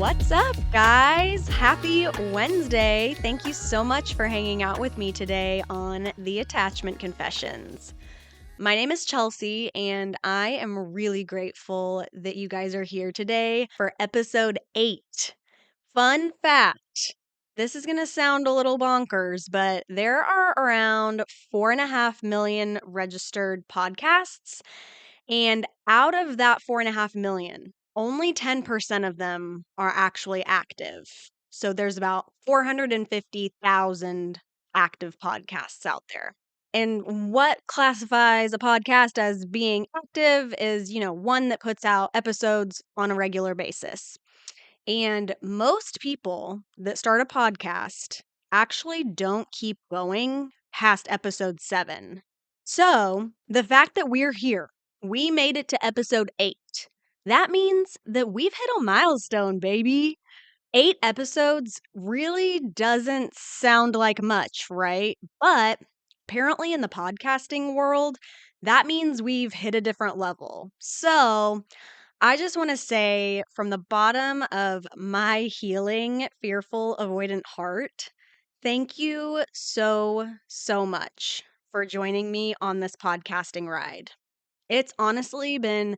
What's up, guys? Happy Wednesday. Thank you so much for hanging out with me today on the Attachment Confessions. My name is Chelsea, and I am really grateful that you guys are here today for episode 8. Fun fact, this is going to sound a little bonkers, but there are around 4.5 million registered podcasts. And out of that 4.5 million, only 10% of them are actually active. So there's about 450,000 active podcasts out there. And what classifies a podcast as being active is, one that puts out episodes on a regular basis. And most people that start a podcast actually don't keep going past episode 7. So the fact that we're here, we made it to episode 8. That means that we've hit a milestone, baby. 8 episodes really doesn't sound like much, right? But apparently in the podcasting world, that means we've hit a different level. So I just want to say from the bottom of my healing, fearful, avoidant heart, thank you so, so much for joining me on this podcasting ride. It's honestly been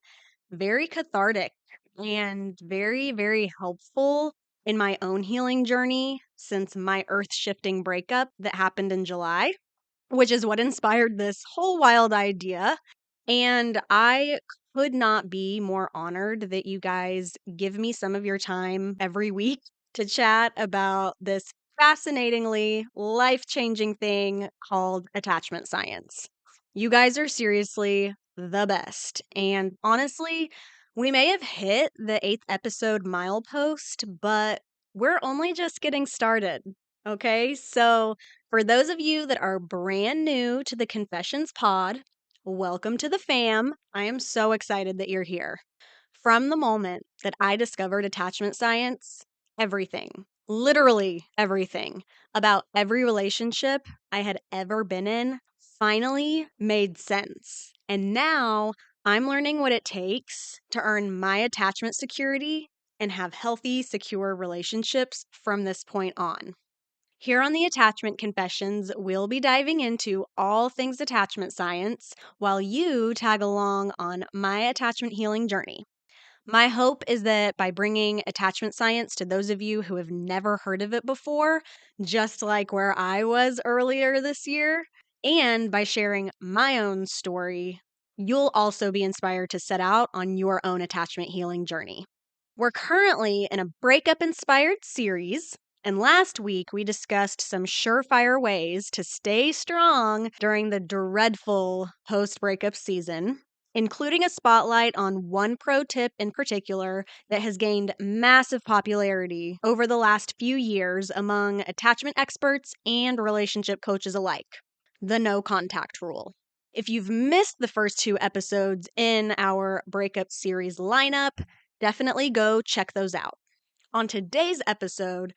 very cathartic and very, very helpful in my own healing journey since my earth-shifting breakup that happened in July, which is what inspired this whole wild idea. And I could not be more honored that you guys give me some of your time every week to chat about this fascinatingly life-changing thing called attachment science. You guys are seriously the best. And honestly, we may have hit the 8th episode milepost, but we're only just getting started. Okay, so for those of you that are brand new to the Confessions Pod, welcome to the fam. I am so excited that you're here. From the moment that I discovered attachment science, everything, literally everything about every relationship I had ever been in finally made sense. And now I'm learning what it takes to earn my attachment security and have healthy, secure relationships from this point on. Here on the Attachment Confessions, we'll be diving into all things attachment science while you tag along on my attachment healing journey. My hope is that by bringing attachment science to those of you who have never heard of it before, just like where I was earlier this year, and by sharing my own story, you'll also be inspired to set out on your own attachment healing journey. We're currently in a breakup-inspired series. And last week, we discussed some surefire ways to stay strong during the dreadful post-breakup season, including a spotlight on one pro tip in particular that has gained massive popularity over the last few years among attachment experts and relationship coaches alike: the no contact rule. If you've missed the first 2 episodes in our breakup series lineup, definitely go check those out. On today's episode,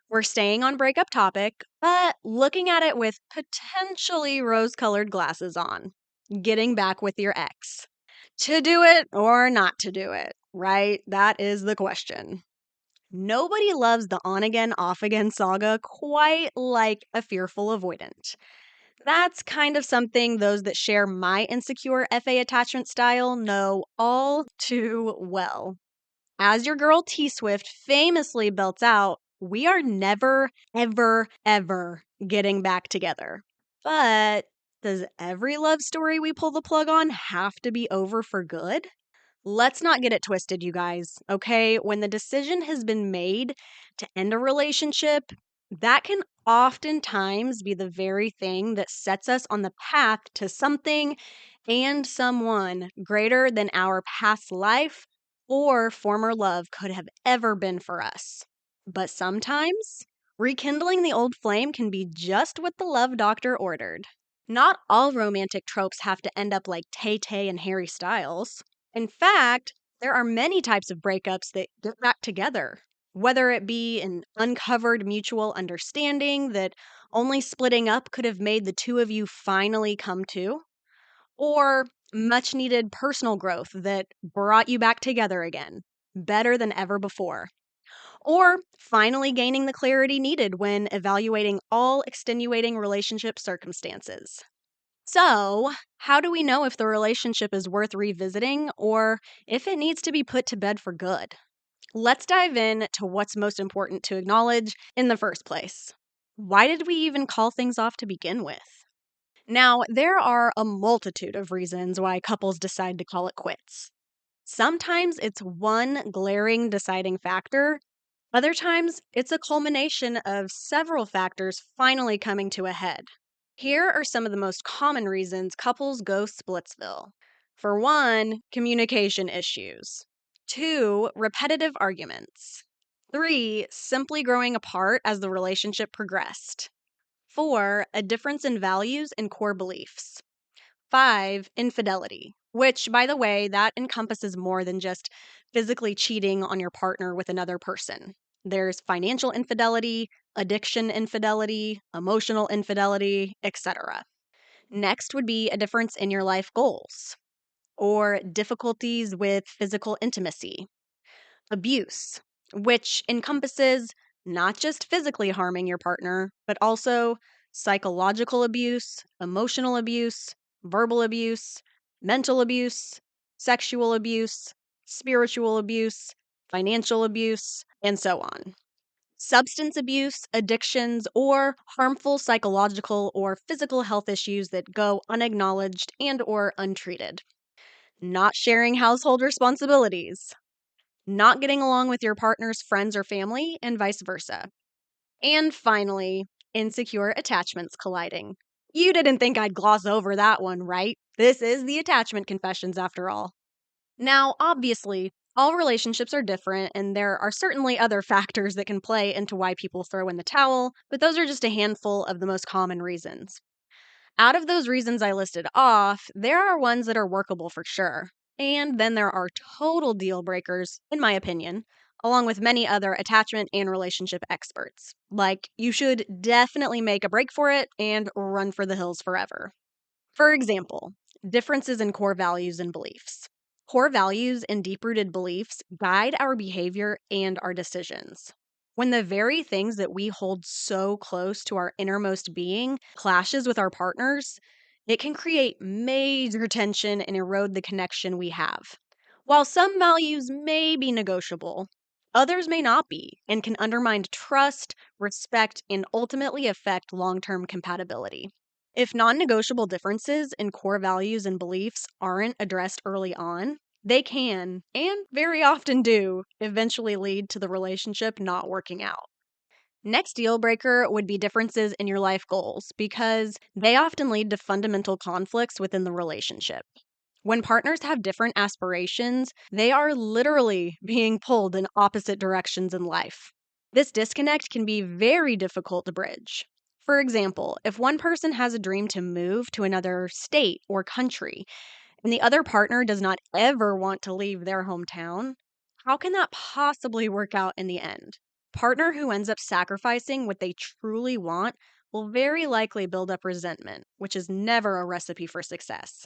we're staying on breakup topic, but looking at it with potentially rose-colored glasses on. Getting back with your ex. To do it or not to do it, right? That is the question. Nobody loves the on-again, off-again saga quite like a fearful avoidant. That's kind of something those that share my insecure FA attachment style know all too well. As your girl T Swift famously belts out, we are never, ever, ever getting back together. But does every love story we pull the plug on have to be over for good? Let's not get it twisted, you guys, okay? When the decision has been made to end a relationship, that can oftentimes be the very thing that sets us on the path to something and someone greater than our past life or former love could have ever been for us. But sometimes, rekindling the old flame can be just what the love doctor ordered. Not all romantic tropes have to end up like Tay-Tay and Harry Styles. In fact, there are many types of breakups that get back together, whether it be an uncovered mutual understanding that only splitting up could have made the two of you finally come to, or much needed personal growth that brought you back together again, better than ever before. or finally gaining the clarity needed when evaluating all extenuating relationship circumstances. So, how do we know if the relationship is worth revisiting or if it needs to be put to bed for good? Let's dive in to what's most important to acknowledge in the first place. Why did we even call things off to begin with? Now, there are a multitude of reasons why couples decide to call it quits. Sometimes it's one glaring deciding factor, other times it's a culmination of several factors finally coming to a head. Here are some of the most common reasons couples go splitsville. For one, communication issues. Two, repetitive arguments. Three, simply growing apart as the relationship progressed. Four, a difference in values and core beliefs. Five, infidelity, which, by the way, that encompasses more than just physically cheating on your partner with another person. There's financial infidelity, addiction infidelity, emotional infidelity, etc. Next would be a difference in your life goals or difficulties with physical intimacy. Abuse, which encompasses not just physically harming your partner, but also psychological abuse, emotional abuse, verbal abuse, mental abuse, sexual abuse, spiritual abuse, financial abuse, and so on. Substance abuse, addictions, or harmful psychological or physical health issues that go unacknowledged and or untreated. Not sharing household responsibilities, not getting along with your partner's friends or family, and vice versa. And finally, insecure attachments colliding. You didn't think I'd gloss over that one, right? This is the attachment confessions after all. Now, obviously, all relationships are different, and there are certainly other factors that can play into why people throw in the towel, but those are just a handful of the most common reasons. Out of those reasons I listed off, there are ones that are workable for sure. And then there are total deal breakers, in my opinion, along with many other attachment and relationship experts. Like, you should definitely make a break for it and run for the hills forever. For example, differences in core values and beliefs. Core values and deep rooted beliefs guide our behavior and our decisions. When the very things that we hold so close to our innermost being clashes with our partners, it can create major tension and erode the connection we have. While some values may be negotiable, others may not be and can undermine trust, respect, and ultimately affect long term compatibility. If non negotiable differences in core values and beliefs aren't addressed early on, they can, and very often do, eventually lead to the relationship not working out. Next deal breaker would be differences in your life goals because they often lead to fundamental conflicts within the relationship. When partners have different aspirations, they are literally being pulled in opposite directions in life. This disconnect can be very difficult to bridge. For example, if one person has a dream to move to another state or country, and the other partner does not ever want to leave their hometown, how can that possibly work out in the end? Partner who ends up sacrificing what they truly want will very likely build up resentment, which is never a recipe for success.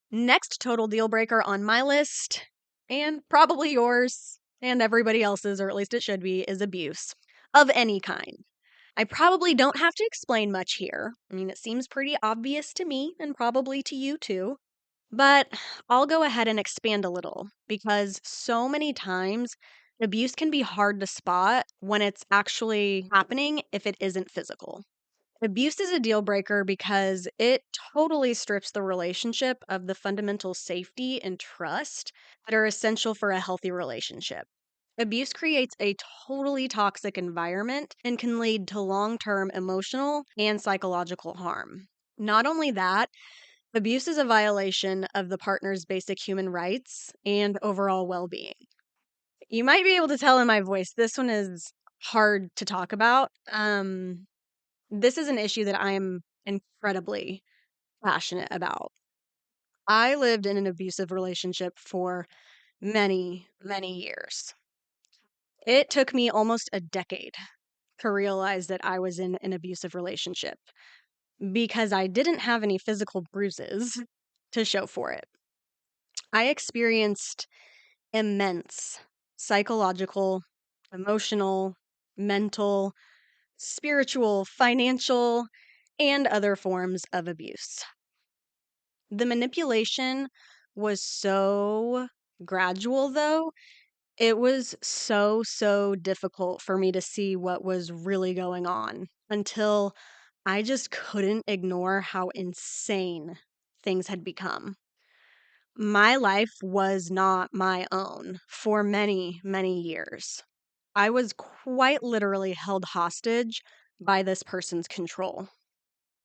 Next total deal breaker on my list, and probably yours and everybody else's, or at least it should be, is abuse of any kind. I probably don't have to explain much here. I mean, it seems pretty obvious to me and probably to you too. But I'll go ahead and expand a little because so many times abuse can be hard to spot when it's actually happening if it isn't physical. Abuse is a deal breaker because it totally strips the relationship of the fundamental safety and trust that are essential for a healthy relationship. Abuse creates a totally toxic environment and can lead to long term emotional and psychological harm. Not only that, abuse is a violation of the partner's basic human rights and overall well being. You might be able to tell in my voice, this one is hard to talk about. This is an issue that I am incredibly passionate about. I lived in an abusive relationship for many, many years. It took me almost a decade to realize that I was in an abusive relationship because I didn't have any physical bruises to show for it. I experienced immense psychological, emotional, mental, spiritual, financial, and other forms of abuse. The manipulation was so gradual, though. It was so difficult for me to see what was really going on until I just couldn't ignore how insane things had become. My life was not my own for many years. I was quite literally held hostage by this person's control.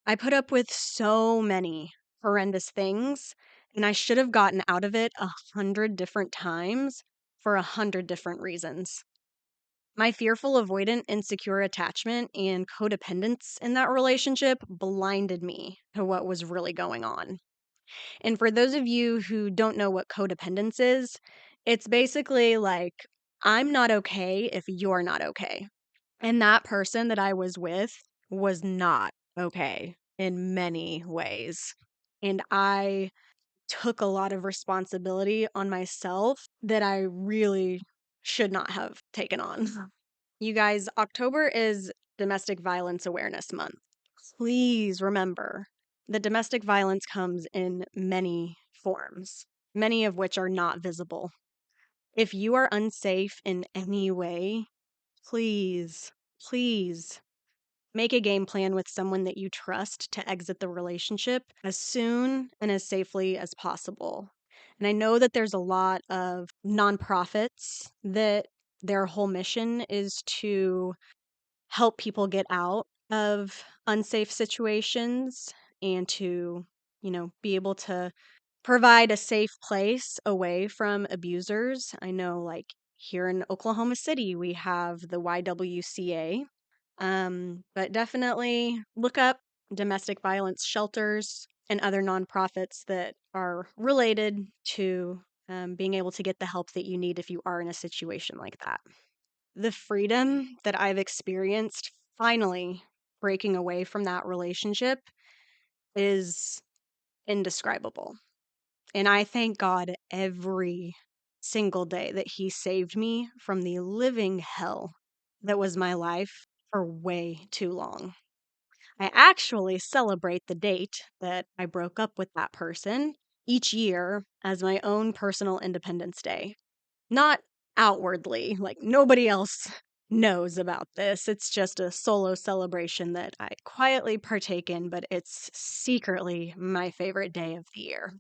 I put up with so many horrendous things, and I should have gotten out of it 100 different times for 100 different reasons. My fearful, avoidant, insecure attachment and codependence in that relationship blinded me to what was really going on. And for those of you who don't know what codependence is, it's basically like, I'm not okay if you're not okay. And that person that I was with was not okay in many ways. And I took a lot of responsibility on myself that I really should not have taken on. You guys, October is Domestic Violence Awareness Month. Please remember that domestic violence comes in many forms, many of which are not visible. If you are unsafe in any way, please make a game plan with someone that you trust to exit the relationship as soon and as safely as possible. And I know that there's a lot of nonprofits that their whole mission is to help people get out of unsafe situations and to, be able to provide a safe place away from abusers. I know, like, here in Oklahoma City, we have the YWCA, but definitely look up domestic violence shelters and other nonprofits that are related to being able to get the help that you need if you are in a situation like that. The freedom that I've experienced finally breaking away from that relationship is indescribable. And I thank God every single day that He saved me from the living hell that was my life for way too long. I actually celebrate the date that I broke up with that person each year as my own personal Independence Day. Not outwardly, like nobody else knows about this. It's just a solo celebration that I quietly partake in, but it's secretly my favorite day of the year.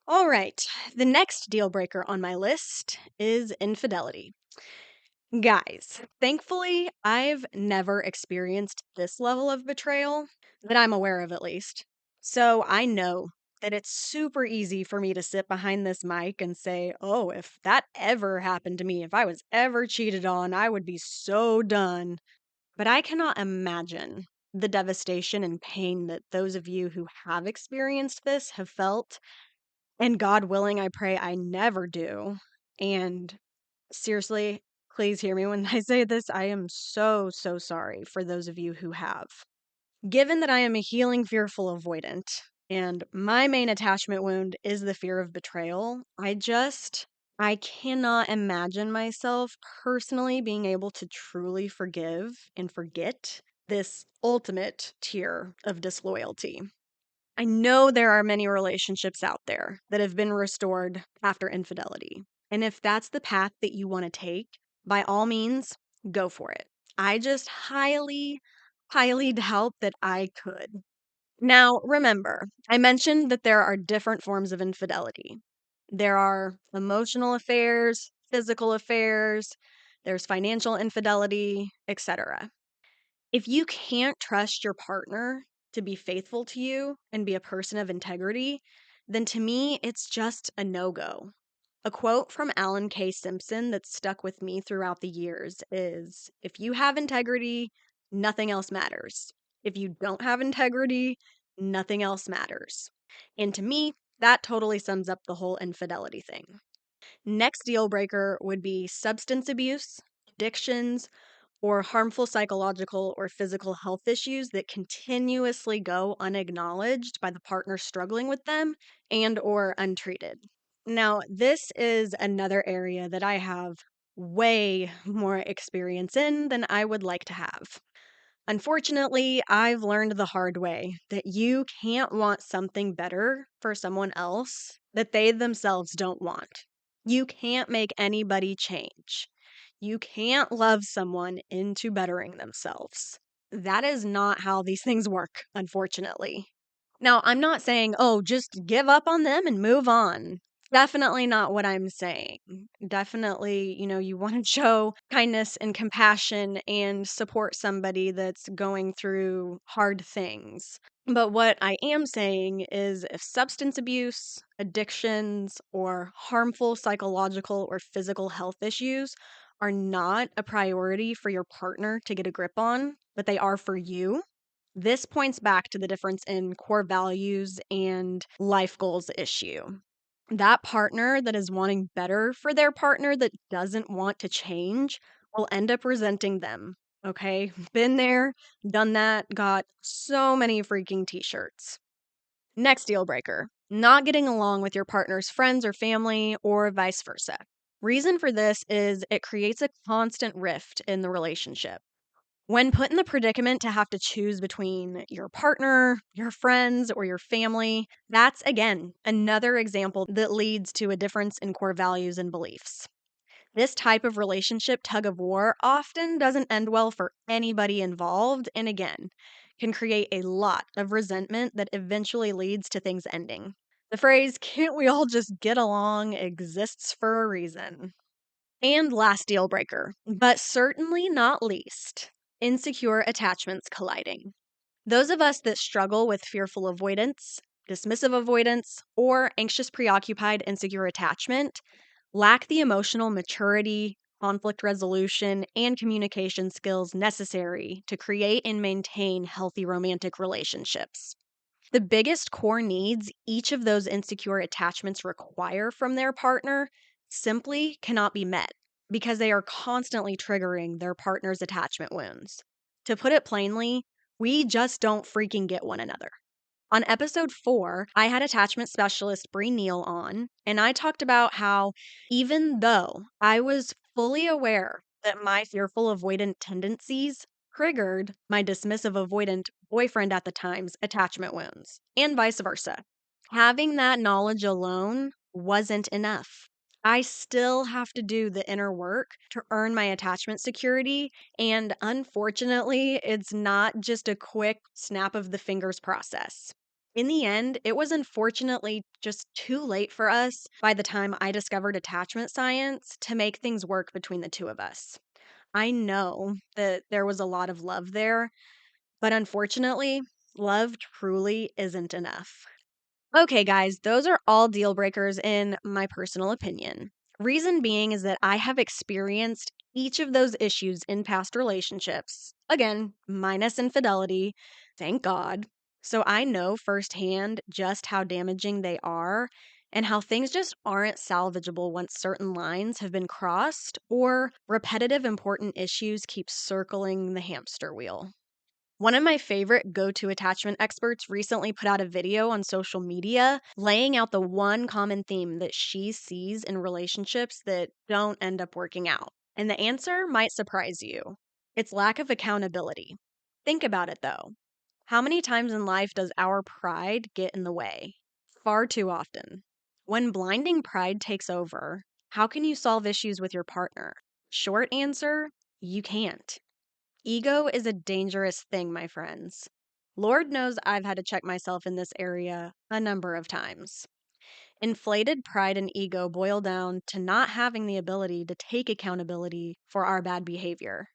All right, the next deal breaker on my list is infidelity. Guys, thankfully, I've never experienced this level of betrayal that I'm aware of, at least. So I know that it's super easy for me to sit behind this mic and say, oh, if that ever happened to me, if I was ever cheated on, I would be so done. But I cannot imagine the devastation and pain that those of you who have experienced this have felt. And God willing, I pray I never do. And seriously, please hear me when I say this. I am so sorry for those of you who have. Given that I am a healing, fearful avoidant, and my main attachment wound is the fear of betrayal, I cannot imagine myself personally being able to truly forgive and forget this ultimate tier of disloyalty. I know there are many relationships out there that have been restored after infidelity. And if that's the path that you want to take, by all means, go for it. I just highly doubt that I could. Now, remember, I mentioned that there are different forms of infidelity. There are emotional affairs, physical affairs, there's financial infidelity, etc. If you can't trust your partner to be faithful to you and be a person of integrity, then to me, it's just a no go. A quote from Alan K. Simpson that stuck with me throughout the years is, if you have integrity, nothing else matters. If you don't have integrity, nothing else matters. And to me, that totally sums up the whole infidelity thing. Next deal breaker would be substance abuse, addictions, or harmful psychological or physical health issues that continuously go unacknowledged by the partner struggling with them and or untreated. Now, this is another area that I have way more experience in than I would like to have. Unfortunately, I've learned the hard way that you can't want something better for someone else that they themselves don't want. You can't make anybody change. You can't love someone into bettering themselves. That is not how these things work, unfortunately. Now, I'm not saying, oh, just give up on them and move on. Definitely not what I'm saying. Definitely, you want to show kindness and compassion and support somebody that's going through hard things. But what I am saying is if substance abuse, addictions, or harmful psychological or physical health issues are not a priority for your partner to get a grip on, but they are for you, this points back to the difference in core values and life goals issue. That partner that is wanting better for their partner that doesn't want to change will end up resenting them. Okay? Been there, done that, got so many freaking t shirts. Next deal breaker, not getting along with your partner's friends or family, or vice versa. Reason for this is it creates a constant rift in the relationship. When put in the predicament to have to choose between your partner, your friends, or your family, that's again another example that leads to a difference in core values and beliefs. This type of relationship tug of war often doesn't end well for anybody involved, and again, can create a lot of resentment that eventually leads to things ending. The phrase, can't we all just get along, exists for a reason. And last deal breaker, but certainly not least, insecure attachments colliding. Those of us that struggle with fearful avoidance, dismissive avoidance, or anxious preoccupied insecure attachment lack the emotional maturity, conflict resolution, and communication skills necessary to create and maintain healthy romantic relationships. The biggest core needs each of those insecure attachments require from their partner simply cannot be met because they are constantly triggering their partner's attachment wounds. To put it plainly, we just don't freaking get one another. On episode 4, I had attachment specialist Bree Neal on, and I talked about how even though I was fully aware that my fearful avoidant tendencies triggered my dismissive avoidant boyfriend at the time's attachment wounds, and vice versa, having that knowledge alone wasn't enough. I still have to do the inner work to earn my attachment security. And unfortunately, it's not just a quick snap of the fingers process. In the end, it was unfortunately just too late for us by the time I discovered attachment science to make things work between the two of us. I know that there was a lot of love there, but unfortunately, love truly isn't enough. Okay, guys, those are all deal breakers in my personal opinion. Reason being is that I have experienced each of those issues in past relationships. Again, minus infidelity, thank God. So I know firsthand just how damaging they are and how things just aren't salvageable once certain lines have been crossed or repetitive important issues keep circling the hamster wheel. One of my favorite go to attachment experts recently put out a video on social media laying out the one common theme that she sees in relationships that don't end up working out. And the answer might surprise you, it's lack of accountability. Think about it though. How many times in life does our pride get in the way? Far too often. When blinding pride takes over, how can you solve issues with your partner? Short answer, you can't. Ego is a dangerous thing, my friends. Lord knows I've had to check myself in this area a number of times. Inflated pride and ego boil down to not having the ability to take accountability for our bad behavior.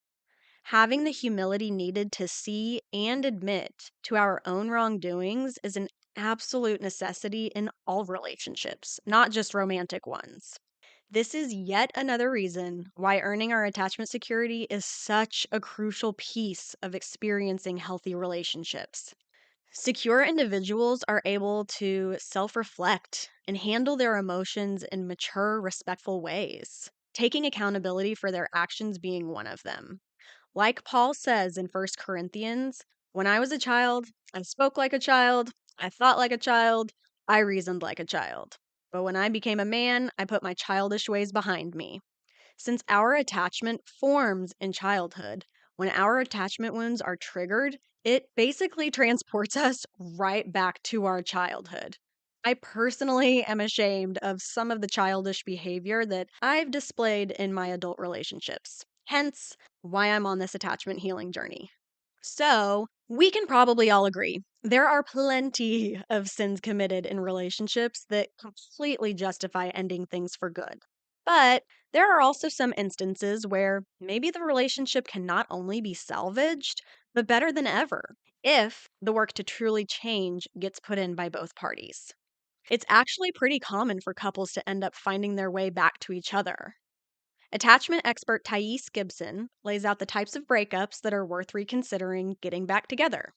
Having the humility needed to see and admit to our own wrongdoings is an absolute necessity in all relationships, not just romantic ones. This is yet another reason why earning our attachment security is such a crucial piece of experiencing healthy relationships. Secure individuals are able to self reflect and handle their emotions in mature, respectful ways, taking accountability for their actions being one of them. Like Paul says in First Corinthians, when I was a child, I spoke like a child, I thought like a child, I reasoned like a child. But when I became a man, I put my childish ways behind me. Since our attachment forms in childhood, when our attachment wounds are triggered, it basically transports us right back to our childhood. I personally am ashamed of some of the childish behavior that I've displayed in my adult relationships. Hence, why I'm on this attachment healing journey. So, we can probably all agree there are plenty of sins committed in relationships that completely justify ending things for good. But there are also some instances where maybe the relationship can not only be salvaged, but better than ever if the work to truly change gets put in by both parties. It's actually pretty common for couples to end up finding their way back to each other. Attachment expert Thais Gibson lays out the types of breakups that are worth reconsidering getting back together.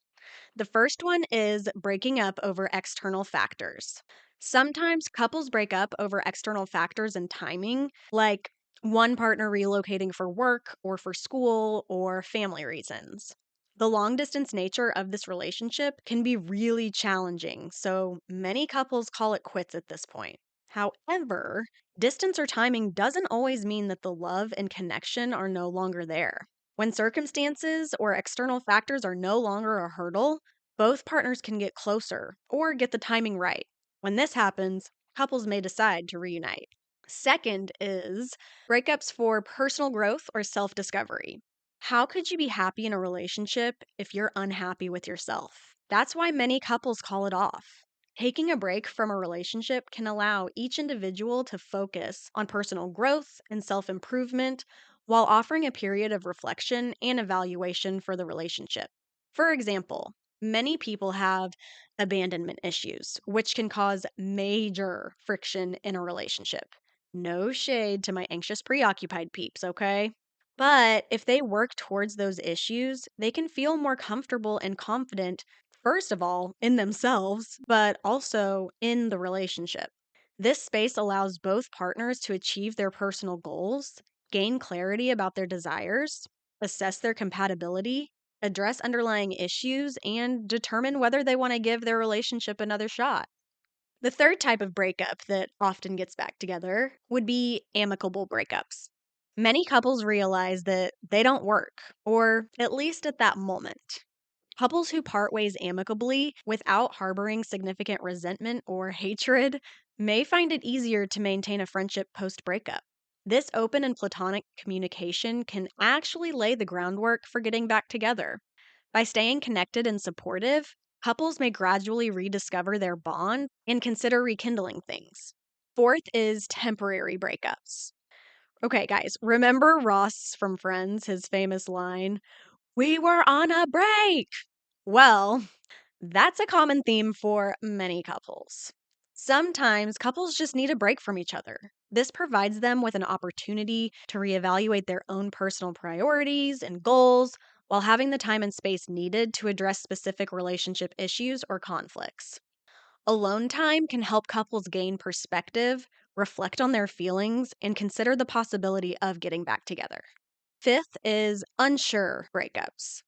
The first one is breaking up over external factors. Sometimes couples break up over external factors and timing, like one partner relocating for work or for school or family reasons. The long distance nature of this relationship can be really challenging, so many couples call it quits at this point. However, distance or timing doesn't always mean that the love and connection are no longer there. When circumstances or external factors are no longer a hurdle, both partners can get closer or get the timing right. When this happens, couples may decide to reunite. Second is breakups for personal growth or self discovery. How could you be happy in a relationship if you're unhappy with yourself? That's why many couples call it off. Taking a break from a relationship can allow each individual to focus on personal growth and self improvement while offering a period of reflection and evaluation for the relationship. For example, many people have abandonment issues, which can cause major friction in a relationship. No shade to my anxious, preoccupied peeps, okay? But if they work towards those issues, they can feel more comfortable and confident, first of all, in themselves, but also in the relationship. This space allows both partners to achieve their personal goals, gain clarity about their desires, assess their compatibility, address underlying issues, and determine whether they want to give their relationship another shot. The third type of breakup that often gets back together would be amicable breakups. Many couples realize that they don't work, or at least at that moment. Couples who part ways amicably without harboring significant resentment or hatred may find it easier to maintain a friendship post breakup. This open and platonic communication can actually lay the groundwork for getting back together. By staying connected and supportive, couples may gradually rediscover their bond and consider rekindling things. Fourth is temporary breakups. Okay, guys, remember Ross from Friends, his famous line, "We were on a break." Well, that's a common theme for many couples. Sometimes couples just need a break from each other. This provides them with an opportunity to reevaluate their own personal priorities and goals while having the time and space needed to address specific relationship issues or conflicts. Alone time can help couples gain perspective, reflect on their feelings, and consider the possibility of getting back together. Fifth is unsure breakups.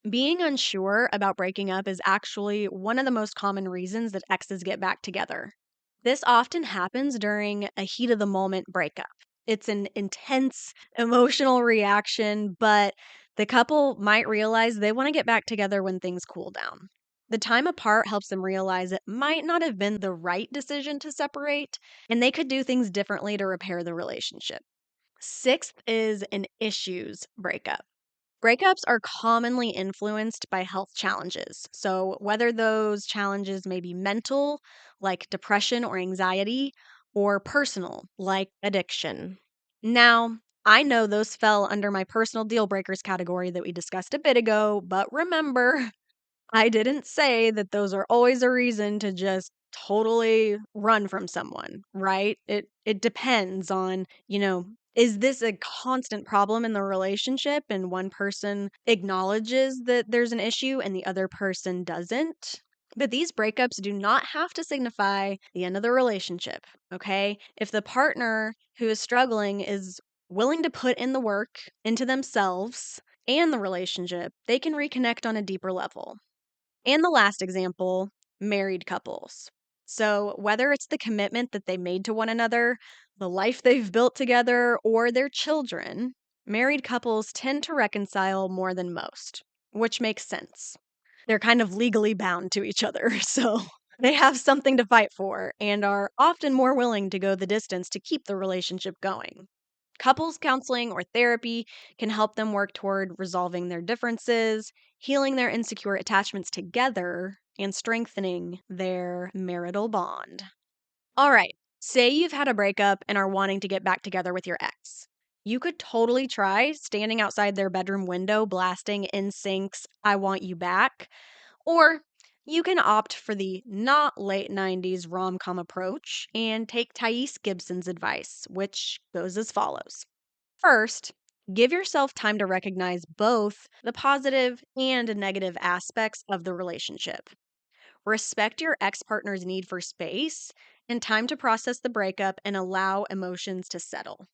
Being unsure about breaking up is actually one of the most common reasons that exes get back together. This often happens during a heat of the moment breakup. It's an intense emotional reaction, but the couple might realize they want to get back together when things cool down. The time apart helps them realize it might not have been the right decision to separate, and they could do things differently to repair the relationship. Sixth is an issues breakup. Breakups are commonly influenced by health challenges. So, whether those challenges may be mental, like depression or anxiety, or personal, like addiction. Now, I know those fell under my personal deal breakers category that we discussed a bit ago, but remember, I didn't say that those are always a reason to just totally run from someone, right? It depends on, is this a constant problem in the relationship and one person acknowledges that there's an issue and the other person doesn't? But these breakups do not have to signify the end of the relationship, okay? If the partner who is struggling is willing to put in the work into themselves and the relationship, they can reconnect on a deeper level. And the last example, married couples. So, whether it's the commitment that they made to one another, the life they've built together, or their children, married couples tend to reconcile more than most, which makes sense. They're kind of legally bound to each other, so they have something to fight for and are often more willing to go the distance to keep the relationship going. Couples counseling or therapy can help them work toward resolving their differences, healing their insecure attachments together, and strengthening their marital bond. All right, say you've had a breakup and are wanting to get back together with your ex. You could totally try standing outside their bedroom window blasting NSYNC's I Want You Back, or you can opt for the not late 90s rom com approach and take Thais Gibson's advice, which goes as follows. First, give yourself time to recognize both the positive and negative aspects of the relationship. Respect your ex partner's need for space and time to process the breakup and allow emotions to settle.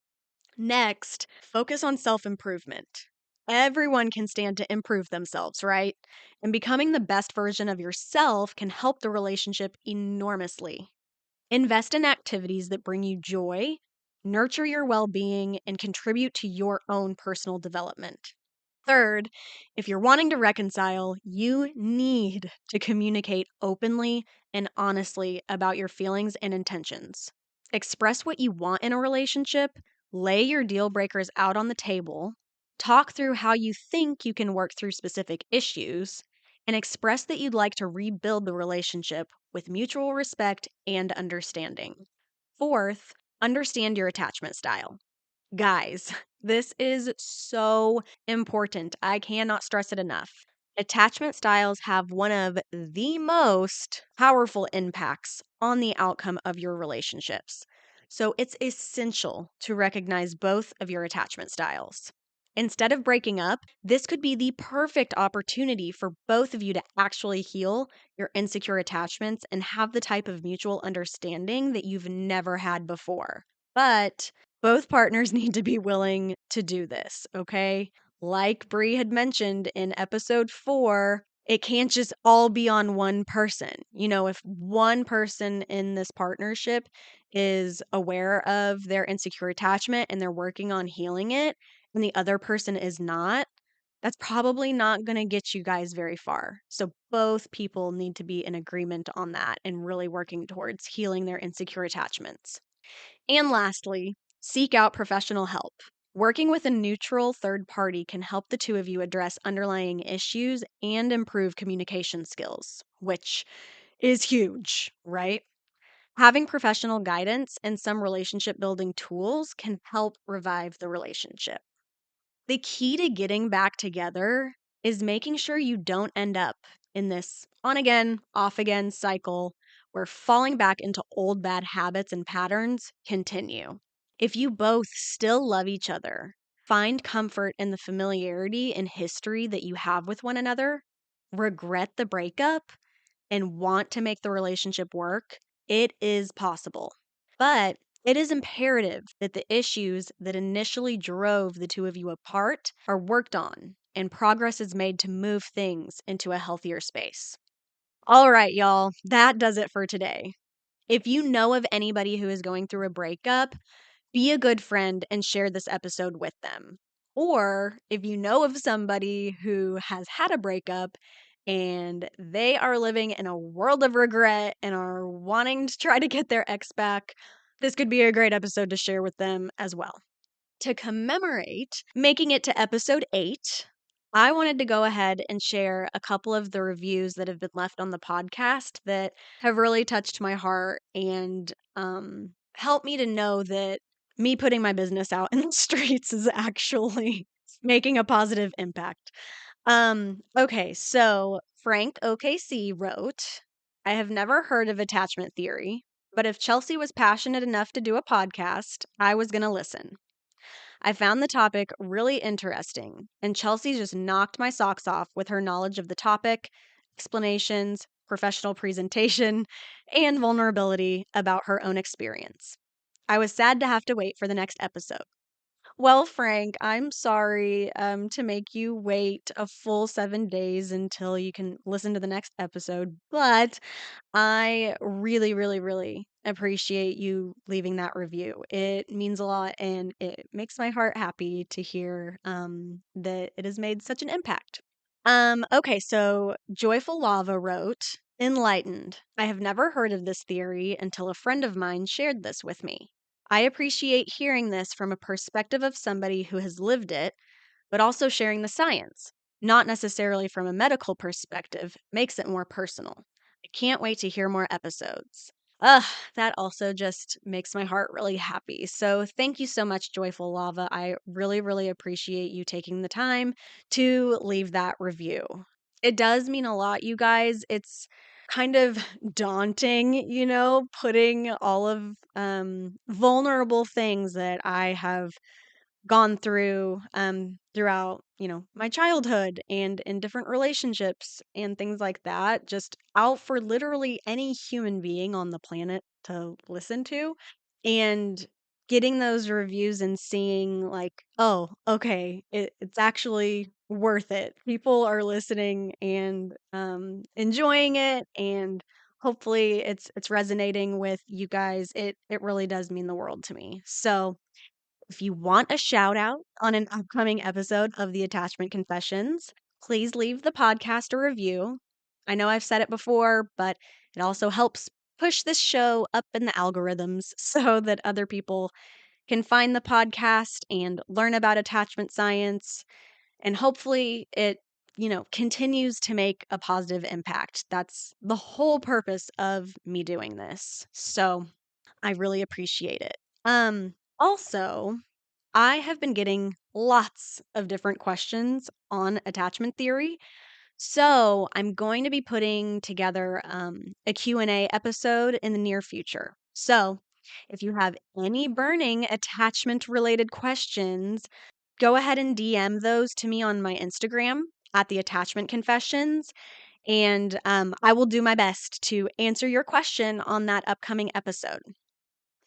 Next, focus on self improvement. Everyone can stand to improve themselves, right? And becoming the best version of yourself can help the relationship enormously. Invest in activities that bring you joy, nurture your well being, and contribute to your own personal development. Third, if you're wanting to reconcile, you need to communicate openly and honestly about your feelings and intentions. Express what you want in a relationship, lay your deal breakers out on the table, talk through how you think you can work through specific issues, and express that you'd like to rebuild the relationship with mutual respect and understanding. Fourth, understand your attachment style. Guys, this is so important. I cannot stress it enough. Attachment styles have one of the most powerful impacts on the outcome of your relationships. So it's essential to recognize both of your attachment styles. Instead of breaking up, this could be the perfect opportunity for both of you to actually heal your insecure attachments and have the type of mutual understanding that you've never had before. But both partners need to be willing to do this, okay? Like Bree had mentioned in episode 4, it can't just all be on one person. You know, if one person in this partnership is aware of their insecure attachment and they're working on healing it, and the other person is not, that's probably not going to get you guys very far. So both people need to be in agreement on that and really working towards healing their insecure attachments. And lastly, seek out professional help. Working with a neutral third party can help the two of you address underlying issues and improve communication skills, which is huge, right? Having professional guidance and some relationship building tools can help revive the relationship. The key to getting back together is making sure you don't end up in this on again, off again cycle where falling back into old bad habits and patterns continue. If you both still love each other, find comfort in the familiarity and history that you have with one another, regret the breakup, and want to make the relationship work, it is possible. But it is imperative that the issues that initially drove the two of you apart are worked on and progress is made to move things into a healthier space. All right, y'all, that does it for today. If you know of anybody who is going through a breakup, be a good friend and share this episode with them. Or if you know of somebody who has had a breakup and they are living in a world of regret and are wanting to try to get their ex back, this could be a great episode to share with them as well. To commemorate making it to episode 8, I wanted to go ahead and share a couple of the reviews that have been left on the podcast that have really touched my heart and helped me to know that me putting my business out in the streets is actually making a positive impact. Okay, so Frank OKC wrote, I have never heard of attachment theory, but if Chelsea was passionate enough to do a podcast, I was going to listen. I found the topic really interesting, and Chelsea just knocked my socks off with her knowledge of the topic, explanations, professional presentation, and vulnerability about her own experience. I was sad to have to wait for the next episode. Well, Frank, I'm sorry to make you wait a full 7 days until you can listen to the next episode, but I really, really, really appreciate you leaving that review. It means a lot and it makes my heart happy to hear that it has made such an impact. Okay, so Joyful Lava wrote, Enlightened. I have never heard of this theory until a friend of mine shared this with me. I appreciate hearing this from a perspective of somebody who has lived it, but also sharing the science. Not necessarily from a medical perspective, makes it more personal. I can't wait to hear more episodes. Ugh, that also just makes my heart really happy. So, thank you so much, Joyful Lava. I really, really appreciate you taking the time to leave that review. It does mean a lot, you guys. It's kind of daunting, putting all of vulnerable things that I have gone through throughout my childhood and in different relationships and things like that, just out for literally any human being on the planet to listen to, and getting those reviews and seeing like, oh, okay, it's actually worth it. People are listening and enjoying it, and hopefully it's resonating with you guys. It really does mean the world to me. So if you want a shout out on an upcoming episode of the Attachment Confessions, please leave the podcast a review. I know I've said it before, but it also helps push this show up in the algorithms so that other people can find the podcast and learn about attachment science. And hopefully it, continues to make a positive impact. That's the whole purpose of me doing this. So I really appreciate it. Also, I have been getting lots of different questions on attachment theory. So I'm going to be putting together a Q&A episode in the near future. So if you have any burning attachment related questions, go ahead and DM those to me on my Instagram at the Attachment Confessions. And I will do my best to answer your question on that upcoming episode.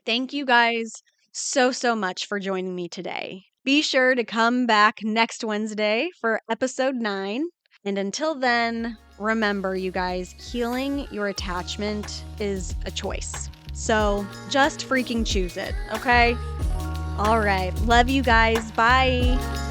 Thank you guys so, so much for joining me today. Be sure to come back next Wednesday for episode 9. And until then, remember, you guys, healing your attachment is a choice. So just freaking choose it, okay? All right. Love you guys. Bye.